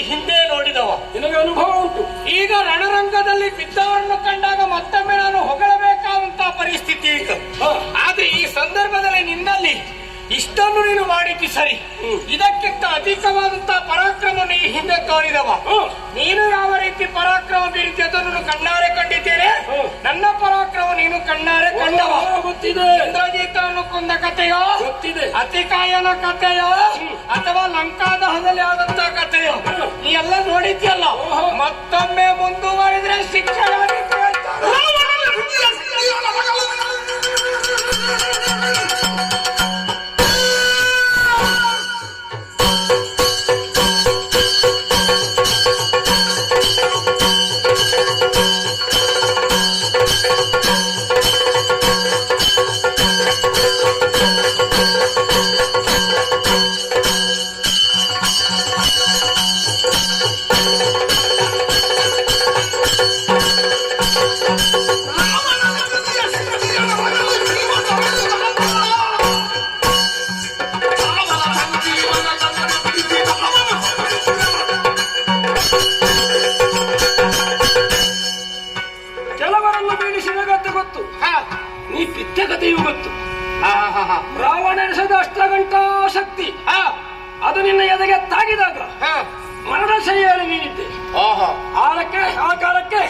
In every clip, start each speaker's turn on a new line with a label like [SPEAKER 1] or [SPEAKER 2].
[SPEAKER 1] ಹಿಂದೆ ನೋಡಿದವ ನಿನಗೆ ಅನುಭವ ಉಂಟು. ಈಗ ರಣರಂಗದಲ್ಲಿ ಬಿದ್ದವರನ್ನು ಕಂಡಾಗ ಮತ್ತೊಮ್ಮೆ ನಾನು ಹೊಗಳಬೇಕಾದಂತಹ ಪರಿಸ್ಥಿತಿ ಈಗ. ಆದ್ರೆ ಈ ಸಂದರ್ಭದಲ್ಲಿ ನಿನ್ನಲ್ಲಿ ಇಷ್ಟನ್ನು ನೀನು ಮಾಡಿದ್ದು ಸರಿ. ಇದಕ್ಕಿಂತ ಅಧಿಕವಾದಂತಹ ಪರಾಕ್ರಮ ನೀ ಹಿಂದೆ ತೋರಿದವ. ನೀನು ಯಾವ ರೀತಿ ಪರಾಕ್ರಮ ಬೀರಿತಿ ಅದನ್ನು ಕಣ್ಣಾರೆ ಕಂಡಿದ್ದೇನೆ. ನನ್ನ ಪರಾಕ್ರಮ ನೀನು ಕಣ್ಣಾರೆ ಕಂಡವ. ಗೊತ್ತಿದೆ. ಇಂದ್ರಜಿತನನ್ನು ಕೊಂದ ಕಥೆಯೋ ಗೊತ್ತಿದೆ. ಅತಿಕಾಯನ ಕಥೆಯೋ ಅಥವಾ ಲಂಕಾದಹದಲ್ಲಿ ಆದಂತಹ ಕಥೆಯೋ ನೀ ಎಲ್ಲ ನೋಡಿದ್ಯಲ್ಲ. ಮತ್ತೊಮ್ಮೆ ಮುಂದುವರಿದ್ರೆ ಶಿಕ್ಷಣ ರಾವಣನಿಸದ ಅಷ್ಟಗಂಟಾ ಶಕ್ತಿ ಅದು ನಿನ್ನ ಎದೆಗೆ ತಾಗಿದಾಗ ಮರಣ ಶೈಯಲ್ಲಿ ನೀನಿದ್ದೆ. ಆ ಕಾಲಕ್ಕೆ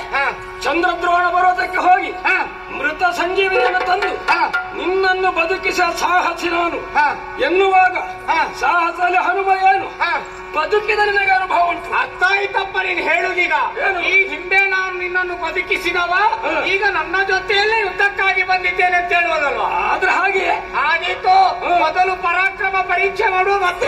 [SPEAKER 1] ಚಂದ್ರದ್ರೋಣ ಪರ್ವತಕ್ಕೆ ಹೋಗಿ ಮೃತ ಸಂಜೀವಿನಿಯನ್ನು ತಂದು ನಿನ್ನನ್ನು ಬದುಕಿಸುವ ಸಾಹಸಿ ನಾನು ಎನ್ನುವಾಗ ಸಾಹಸದಲ್ಲಿ ಹನುಮ ಏನು ಬದುಕಿದ ನಿನಗೆ ಅನುಭವ ಉಂಟು. ಅರ್ಥಾಯ್ತಪ್ಪ ನೀನು ಹೇಳುದೀಗ. ಈ ಹಿಂದೆ ನಾನು ನಿನ್ನನ್ನು ಬದುಕಿಸಿದವ, ಈಗ ನನ್ನ ಜೊತೆಯಲ್ಲೇ ಯುದ್ಧಕ್ಕಾಗಿ ಬಂದಿದ್ದೇನೆ ಅಂತ ಹೇಳುವುದಲ್ವಾ? ಆದ್ರೆ ಹಾಗೆ ಆಗಿತ್ತು. ಮೊದಲು ಪರಾಕ್ರಮ ಪರೀಕ್ಷೆ ಮಾಡುವ ಮತ್ತೆ